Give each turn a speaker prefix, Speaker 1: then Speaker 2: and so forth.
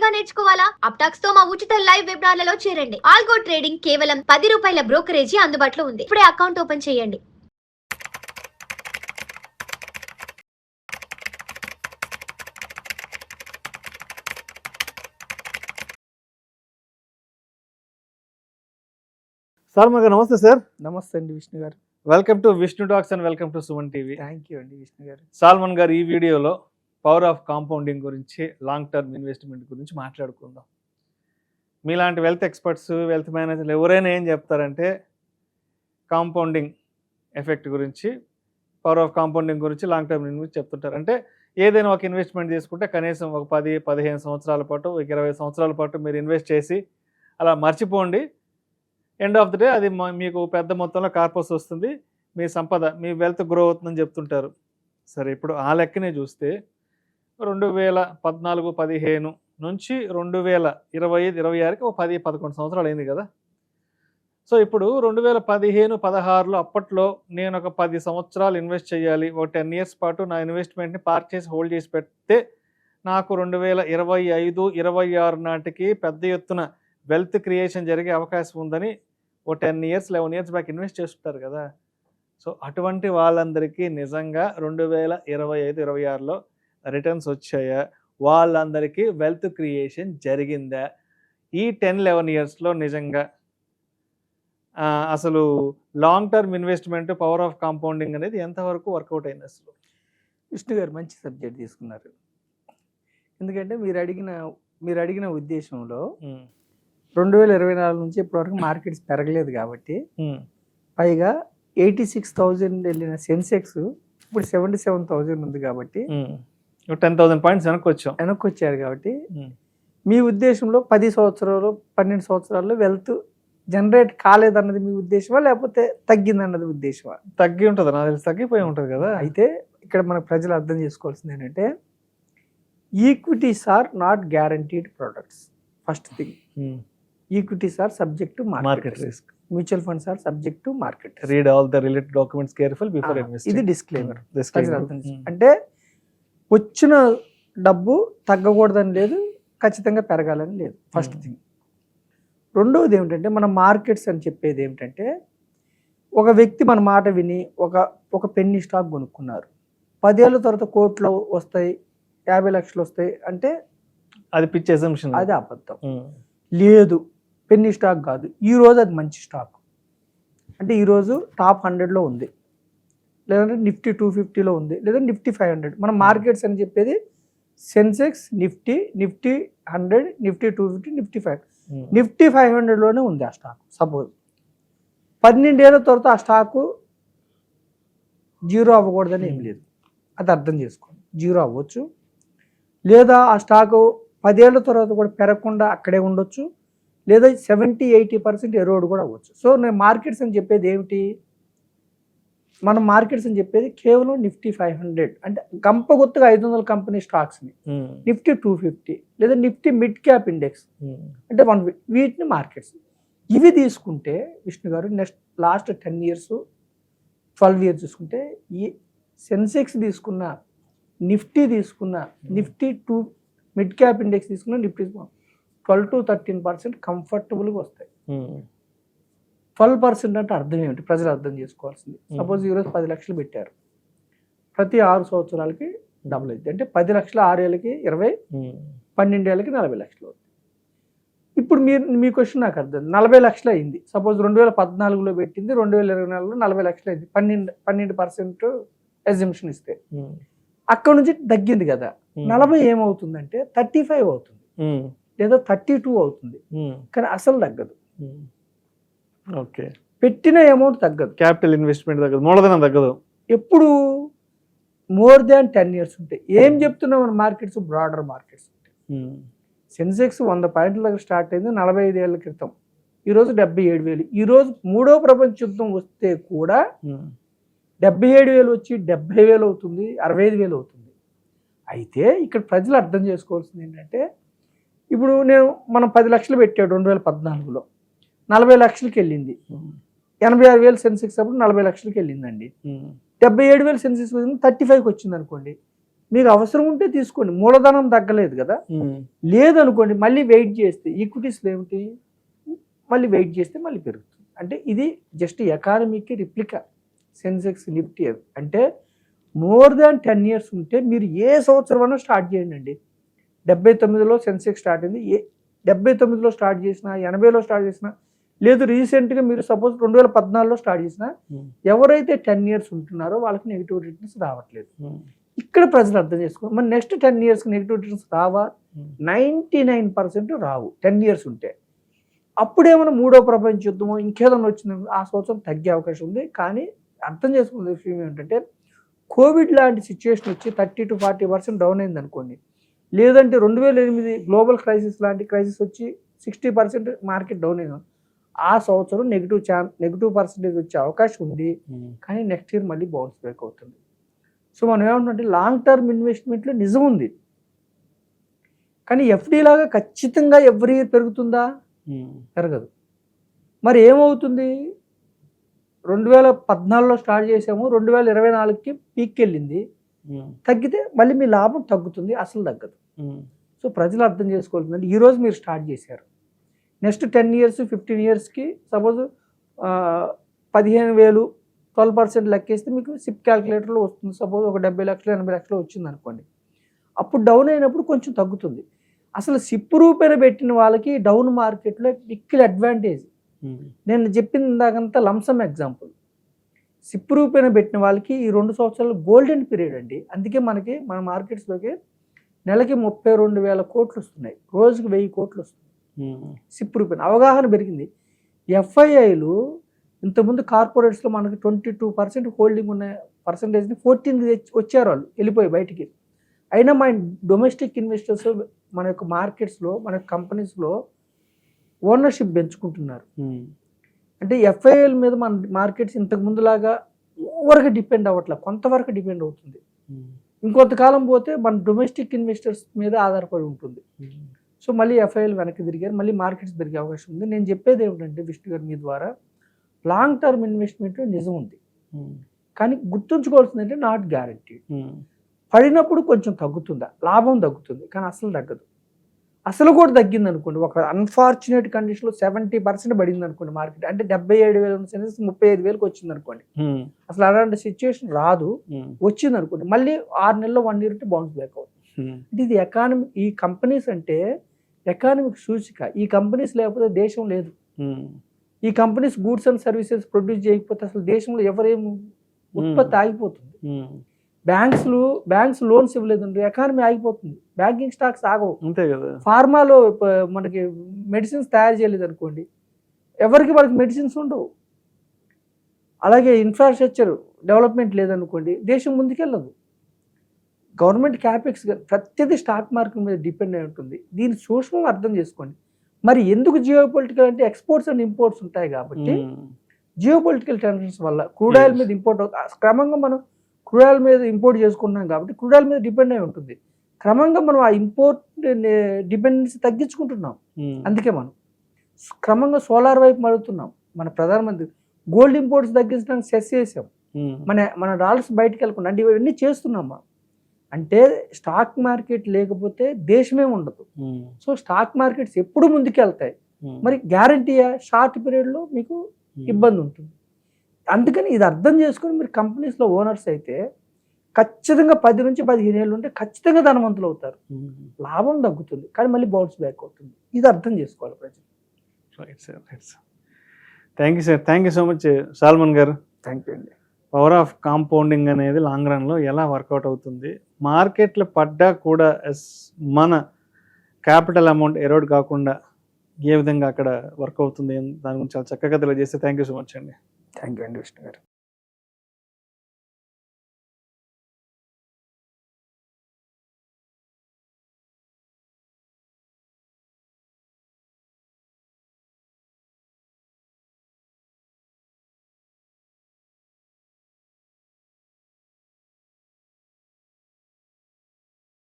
Speaker 1: గా నేర్చుకోవాలా? అప్టాక్స్ తో మా ఉచిత లైవ్ వెబినార్లలో చేరండి. ఆల్గో ట్రేడింగ్ కేవలం ₹10 బ్రోకరేజీ అందుబాటులో ఉంది. ఇప్పుడే అకౌంట్ ఓపెన్ చేయండి.
Speaker 2: సాల్మన్ గారు నమస్తే సార్.
Speaker 3: నమస్తే అండి విష్ణు గారు.
Speaker 2: Welcome to Vishnu talks and welcome to Suman TV.
Speaker 3: Thank you అండి విష్ణు గారు.
Speaker 2: సాల్మన్ గారు, ఈ వీడియోలో పవర్ ఆఫ్ కాంపౌండింగ్ గురించి, లాంగ్ టర్మ్ ఇన్వెస్ట్మెంట్ గురించి మాట్లాడుకుందాం. మీలాంటి వెల్త్ ఎక్స్పర్ట్స్, వెల్త్ మేనేజర్లు ఎవరైనా ఏం చెప్తారంటే కాంపౌండింగ్ ఎఫెక్ట్ గురించి, పవర్ ఆఫ్ కాంపౌండింగ్ గురించి, లాంగ్ టర్మ్ గురించి చెప్తుంటారు. అంటే ఏదైనా ఒక ఇన్వెస్ట్మెంట్ తీసుకుంటే కనీసం ఒక 10-15 సంవత్సరాల పాటు, 20 సంవత్సరాల పాటు మీరు ఇన్వెస్ట్ చేసి అలా మర్చిపోండి. ఎండ్ ఆఫ్ ది డే అది మీకు పెద్ద మొత్తంలో కార్పస్ వస్తుంది, మీ సంపద, మీ వెల్త్ గ్రో అవుతుందని చెప్తుంటారు. సరే, ఇప్పుడు ఆ లెక్కనే చూస్తే 2014-15 నుంచి 2025-26కి ఒక 10-11 సంవత్సరాలు అయింది కదా. సో ఇప్పుడు 2015-16లో అప్పట్లో నేను ఒక 10 సంవత్సరాలు ఇన్వెస్ట్ చేయాలి, ఒక 10 ఇయర్స్ పాటు నా ఇన్వెస్ట్మెంట్ని పార్క్ చేసి హోల్డ్ చేసి పెడితే నాకు 2025-26 నాటికి పెద్ద ఎత్తున వెల్త్ క్రియేషన్ జరిగే అవకాశం ఉందని ఓ 10 ఇయర్స్ 11 ఇయర్స్ బ్యాక్ ఇన్వెస్ట్ చేస్తుంటారు కదా. సో అటువంటి వాళ్ళందరికీ నిజంగా 2025-26లో రిటర్న్స్ వచ్చాయా? వాళ్ళందరికీ వెల్త్ క్రియేషన్ జరిగిందా? ఈ 10-11 ఇయర్స్లో నిజంగా అసలు long term investment, power of compounding అనేది ఎంతవరకు వర్కౌట్ అయింది అసలు?
Speaker 3: విష్ణు గారు మంచి సబ్జెక్ట్ తీసుకున్నారు. ఎందుకంటే మీరు అడిగిన ఉద్దేశంలో 2024 నుంచి ఇప్పటివరకు మార్కెట్స్ పెరగలేదు కాబట్టి, పైగా 86,000 వెళ్ళిన సెన్సెక్స్ ఇప్పుడు 77,000 ఉంది కాబట్టి
Speaker 2: 10,000 పాయింట్స్ వెనక్కి
Speaker 3: వచ్చారు కాబట్టి, మీ ఉద్దేశంలో 10 సంవత్సరాలు 12 సంవత్సరాల్లో వెల్త్ జనరేట్ కాలేదన్నది మీ ఉద్దేశమా, లేకపోతే తగ్గిందన్నది ఉద్దేశమా?
Speaker 2: తగ్గి ఉంటుంది, నాకు తెలిసి తగ్గిపోయి ఉంటుంది కదా.
Speaker 3: అయితే ఇక్కడ మన ప్రజలు అర్థం చేసుకోవాల్సింది ఏంటంటే, equities are not guaranteed products. First thing, equities are subject to market risk. Mutual funds are subject to market.
Speaker 2: Read all the related documents careful before investing.
Speaker 3: ఇది డిస్క్లైమర్. అంటే వచ్చిన డబ్బు తగ్గకూడదని లేదు, ఖచ్చితంగా పెరగాలని లేదు. First thing. రెండవది ఏమిటంటే, మన మార్కెట్స్ అని చెప్పేది ఏమిటంటే, ఒక వ్యక్తి మన మాట విని ఒక పెన్నీ స్టాక్ కొనుక్కున్నారు, 10 ఏళ్ళ తర్వాత కోట్లు వస్తాయి, 50 లక్షలు వస్తాయి అంటే
Speaker 2: అది పిచ్ అసంప్షన్,
Speaker 3: అది అబద్ధం. లేదు, పెన్నీ స్టాక్ కాదు, ఈరోజు అది మంచి స్టాక్ అంటే ఈరోజు టాప్ 100లో ఉంది, లేదంటే నిఫ్టీ 250లో ఉంది, లేదా నిఫ్టీ 500. మన మార్కెట్స్ అని చెప్పేది Sensex, Nifty 100, Nifty 250, Nifty 500. Nifty 500లోనే ఉంది ఆ స్టాక్. సపోజ్ 12 ఏళ్ళ తర్వాత ఆ స్టాకు జీరో అవ్వకూడదని ఏం లేదు, అది అర్థం చేసుకోండి. జీరో అవ్వచ్చు, లేదా ఆ స్టాకు 10 ఏళ్ళ తర్వాత కూడా పెరగకుండా అక్కడే ఉండొచ్చు, లేదా 70-80% ఎరోడ్ కూడా అవ్వచ్చు. సో నేను మార్కెట్స్ అని చెప్పేది ఏమిటి? మన మార్కెట్స్ అని చెప్పేది కేవలం నిఫ్టీ 500 అంటే గంపగుత్తగా 500 కంపెనీ స్టాక్స్ని, నిఫ్టీ 250 లేదా నిఫ్టీ మిడ్ క్యాప్ ఇండెక్స్ అంటే వీటిని మార్కెట్స్. ఇవి తీసుకుంటే విష్ణు గారు, లాస్ట్ 10 ఇయర్స్ 12 ఇయర్స్ చూసుకుంటే, ఈ సెన్సెక్స్ తీసుకున్న, నిఫ్టీ తీసుకున్న, నిఫ్టీ 2 మిడ్ క్యాప్ ఇండెక్స్ తీసుకున్న, నిఫ్టీ 12-13% కంఫర్టబుల్గా వస్తాయి. 12% అంటే అర్థం ఏమిటి? ప్రజలు అర్థం చేసుకోవాల్సింది. సపోజ్ ఈరోజు 10 లక్షలు పెట్టారు, ప్రతి 6 సంవత్సరాలకి డబుల్ అయింది. అంటే 10 లక్షలు 6 ఏళ్ళకి 20, 12 ఏళ్ళకి 40 లక్షలు అవుతుంది. ఇప్పుడు మీ క్వశ్చన్ నాకు అర్థం, 40 లక్షలు అయింది. సపోజ్ 2014లో పెట్టింది, 2024లో 40 లక్షలు అయింది, 12% ఎగ్జంప్షన్ ఇస్తే అక్కడ నుంచి తగ్గింది కదా. 40 ఏమవుతుందంటే 35 అవుతుంది, లేదా 32 అవుతుంది, కానీ అసలు తగ్గదు.
Speaker 2: ఓకే,
Speaker 3: పెట్టిన అమౌంట్ తగ్గదు,
Speaker 2: క్యాపిటల్ ఇన్వెస్ట్మెంట్ తగ్గదు, మూలధనం తగ్గదు.
Speaker 3: ఎప్పుడు మోర్ దాన్ 10 ఇయర్స్ ఉంటాయి. ఏం చెప్తున్నాం మన మార్కెట్స్? బ్రాడర్ మార్కెట్స్ ఉంటాయి. సెన్సెక్స్ 100 పాయింట్ల దగ్గర స్టార్ట్ అయింది 45 ఏళ్ల క్రితం, ఈరోజు 77,000. ఈరోజు 3వ ప్రపంచ యుద్ధం వస్తే కూడా 77,000 వచ్చి 70,000 అవుతుంది, 65,000 అవుతుంది. అయితే ఇక్కడ ప్రజలు అర్థం చేసుకోవాల్సింది ఏంటంటే, ఇప్పుడు మనం 10 లక్షలు పెట్టాడు 2014లో, 40 లక్షలకి వెళ్ళింది. 86,000 సెన్సెక్స్ అప్పుడు 40 లక్షలకి వెళ్ళిందండి. 77,000 సెన్సెక్స్ 35కి వచ్చింది అనుకోండి, మీకు అవసరం ఉంటే తీసుకోండి, మూలధనం తగ్గలేదు కదా. లేదనుకోండి మళ్ళీ వెయిట్ చేస్తే ఈక్విటీస్లో ఏమిటి, మళ్ళీ వెయిట్ చేస్తే మళ్ళీ పెరుగుతుంది. అంటే ఇది జస్ట్ ఎకానమీకి రిప్లికా సెన్సెక్స్ నిఫ్టీ. అవి అంటే మోర్ దాన్ 10 years ఉంటే మీరు ఏ సంవత్సరం స్టార్ట్ చేయండి అండి. 79లో సెన్సెక్స్ స్టార్ట్ అయింది, 79లో స్టార్ట్ చేసిన, 80లో స్టార్ట్ చేసిన, లేదు రీసెంట్గా మీరు సపోజ్ 2014లో స్టార్ట్ చేసిన, ఎవరైతే 10 years ఉంటున్నారో వాళ్ళకి నెగిటివ్ రిటర్న్స్ రావట్లేదు. ఇక్కడ ప్రజలు అర్థం చేసుకోవాలి, మరి నెక్స్ట్ 10 yearsకి నెగిటివ్ రిటర్న్స్ రావా? 99% రావు 10 years ఉంటే. అప్పుడేమైనా మూడో ప్రపంచ యుద్ధమో ఇంకేదైనా వచ్చిందో ఆ సంవత్సరం తగ్గే అవకాశం ఉంది. కానీ అర్థం చేసుకునే విషయం ఏంటంటే కోవిడ్ లాంటి సిచ్యువేషన్ వచ్చి 30 to 40% డౌన్ అయింది అనుకోండి, లేదంటే 2008 గ్లోబల్ క్రైసిస్ లాంటి క్రైసిస్ వచ్చి 60% మార్కెట్ డౌన్ అయింది, ఆ సంవత్సరం నెగిటివ్ పర్సెంటేజ్ వచ్చే అవకాశం ఉంది. కానీ నెక్స్ట్ ఇయర్ మళ్ళీ బౌన్స్ బ్యాక్ అవుతుంది. సో మనం ఏమంటుంటే లాంగ్ టర్మ్ ఇన్వెస్ట్మెంట్లో నిజం ఉంది, కానీ ఎఫ్డి లాగా ఖచ్చితంగా ఎవ్రీ ఇయర్ పెరుగుతుందా? పెరగదు. మరి ఏమవుతుంది? 2014లో స్టార్ట్ చేసాము, 2024కి పీక్కి వెళ్ళింది, తగ్గితే మళ్ళీ మీ లాభం తగ్గుతుంది, అసలు తగ్గదు. సో ప్రజలు అర్థం చేసుకోవాల్సిందంటే ఈరోజు మీరు స్టార్ట్ చేశారు, నెక్స్ట్ 10 years 15 yearsకి సపోజ్ 15,000 12% లెక్కేస్తే మీకు సిప్ క్యాల్కులేటర్లో వస్తుంది. సపోజ్ ఒక 70 లక్షలు 80 లక్షలు వచ్చింది అనుకోండి, అప్పుడు డౌన్ అయినప్పుడు కొంచెం తగ్గుతుంది. అసలు సిప్ రూపాయన పెట్టిన వాళ్ళకి డౌన్ మార్కెట్లో మిక్కిలి అడ్వాంటేజ్. నేను చెప్పింది ఇందాకంతా లంసమ్ ఎగ్జాంపుల్. సిప్ రూపాయన పెట్టిన వాళ్ళకి ఈ 2 సంవత్సరాలు గోల్డెన్ పీరియడ్ అండి. అందుకే మన మార్కెట్స్లోకి నెలకి 32,000 కోట్లు వస్తున్నాయి, రోజుకి 1000 కోట్లు వస్తున్నాయి సిప్ రూపాయన. అవగాహన పెరిగింది. ఎఫ్ఐఐలు ఇంతకుముందు కార్పొరేట్స్లో మనకి 22% హోల్డింగ్ ఉన్న పర్సంటేజ్ని 14కి వచ్చారు, వాళ్ళు వెళ్ళిపోయి బయటికి. అయినా మన డొమెస్టిక్ ఇన్వెస్టర్స్ మన యొక్క మార్కెట్స్లో మన కంపెనీస్లో ఓనర్షిప్ పెంచుకుంటున్నారు. అంటే ఎఫ్ఐఐల మీద మన మార్కెట్స్ ఇంతకు ముందులాగా ఓవర్గా డిపెండ్ అవ్వట్లేదు, కొంతవరకు డిపెండ్ అవుతుంది. ఇంకొంతకాలం పోతే మన డొమెస్టిక్ ఇన్వెస్టర్స్ మీద ఆధారపడి ఉంటుంది. సో మళ్ళీ ఎఫ్ఐఐలు వెనక్కి తిరిగారు, మళ్ళీ మార్కెట్స్ పెరిగే అవకాశం ఉంది. నేను చెప్పేది ఏమిటంటే విష్ణు గారు మీ ద్వారా, లాంగ్ టర్మ్ ఇన్వెస్ట్మెంట్లో నిజం ఉంది, కానీ గుర్తుంచుకోవాల్సిందంటే నాట్ గ్యారంటీ. పడినప్పుడు కొంచెం తగ్గుతుందా, లాభం తగ్గుతుంది, కానీ అసలు తగ్గదు. అసలు కూడా తగ్గింది అనుకోండి, ఒక అన్ఫార్చునేట్ కండిషన్లో 70% పడింది అనుకోండి మార్కెట్, అంటే 77,000 సెన్సెక్స్ 35,000కి వచ్చింది అనుకోండి. అసలు అలాంటి సిచ్యువేషన్ రాదు, వచ్చింది అనుకోండి మళ్ళీ 6 నెలల్లో 1 year బౌన్స్ బ్యాక్ అవుతుంది. అంటే ఇది ఎకానమీ, ఈ కంపెనీస్ అంటే ఎకానమిక్ సూచిక. ఈ కంపెనీస్ లేకపోతే దేశం లేదు. ఈ companies goods and services produce చేయకపోతే అసలు దేశంలో ఎవరేం ఉత్పత్తి ఆగిపోతుంది. బ్యాంక్స్ లోన్స్ ఇవ్వలేదండి, ఎకానమీ ఆగిపోతుంది, బ్యాంకింగ్ స్టాక్స్ ఆగవు. అంతే కదా. ఫార్మాలో మనకి మెడిసిన్స్ తయారు చేయలేదు అనుకోండి, ఎవరికి మనకి మెడిసిన్స్ ఉండవు. అలాగే ఇన్ఫ్రాస్ట్రక్చర్ డెవలప్మెంట్ లేదనుకోండి, దేశం ముందుకెళ్ళదు. గవర్నమెంట్ క్యాపెక్స్ ప్రతిదీ స్టాక్ మార్కెట్ మీద డిపెండ్ అయి ఉంటుంది. దీన్ని సూక్ష్మంగా అర్థం చేసుకోండి. మరి ఎందుకు జియోపొలిటికల్ అంటే ఎక్స్పోర్ట్స్ అండ్ ఇంపోర్ట్స్ ఉంటాయి కాబట్టి, జియోపొలిటికల్ టెన్షన్స్ వల్ల క్రూడ్ ఆయిల్ మీద ఇంపోర్ట్ అవుతుంది. క్రమంగా మనం క్రూడ్ ఆయిల్ మీద ఇంపోర్ట్ చేసుకుంటున్నాం కాబట్టి క్రూడ్ ఆయిల్ మీద డిపెండ్ అయి ఉంటుంది. క్రమంగా మనం ఆ ఇంపోర్ట్ డిపెండెన్సీ తగ్గించుకుంటున్నాం. అందుకే మనం క్రమంగా సోలార్ వైపు మడుతున్నాం. మన ప్రధానమంత్రి గోల్డ్ ఇంపోర్ట్స్ తగ్గించడానికి సెస్ చేసాం, మన డాలర్స్ బయటకు వెళ్ళకుండా. అంటే ఇవన్నీ చేస్తున్నాం. అంటే స్టాక్ మార్కెట్ లేకపోతే దేశమే ఉండదు. సో స్టాక్ మార్కెట్స్ ఎప్పుడు ముందుకెళ్తాయి, మరి గ్యారంటీయా? షార్ట్ పీరియడ్లో మీకు ఇబ్బంది ఉంటుంది. అందుకని ఇది అర్థం చేసుకొని మీరు కంపెనీస్లో ఓనర్స్ అయితే ఖచ్చితంగా 10 నుంచి 15 ఏళ్ళు ఉంటే ఖచ్చితంగా ధనవంతులు అవుతారు, లాభం తగ్గుతుంది, కానీ మళ్ళీ బౌన్స్ బ్యాక్ అవుతుంది. ఇది అర్థం చేసుకోవాలి ప్రజలు.
Speaker 2: Right sir, right sir. Thank you sir, thank you so much Salman garu.
Speaker 3: Thank you అండి.
Speaker 2: పవర్ ఆఫ్ కాంపౌండింగ్ అనేది లాంగ్ రన్లో ఎలా వర్కౌట్ అవుతుంది, మార్కెట్లు పడ్డా కూడా మన క్యాపిటల్ అమౌంట్ ఎరోడ్ కాకుండా ఏ విధంగా అక్కడ వర్క్ అవుతుంది దాని గురించి చాలా చక్కగా తెలియజేస్తే థ్యాంక్ యూ సో మచ్ అండి.
Speaker 3: థ్యాంక్ యూ అండి విష్ణు గారు.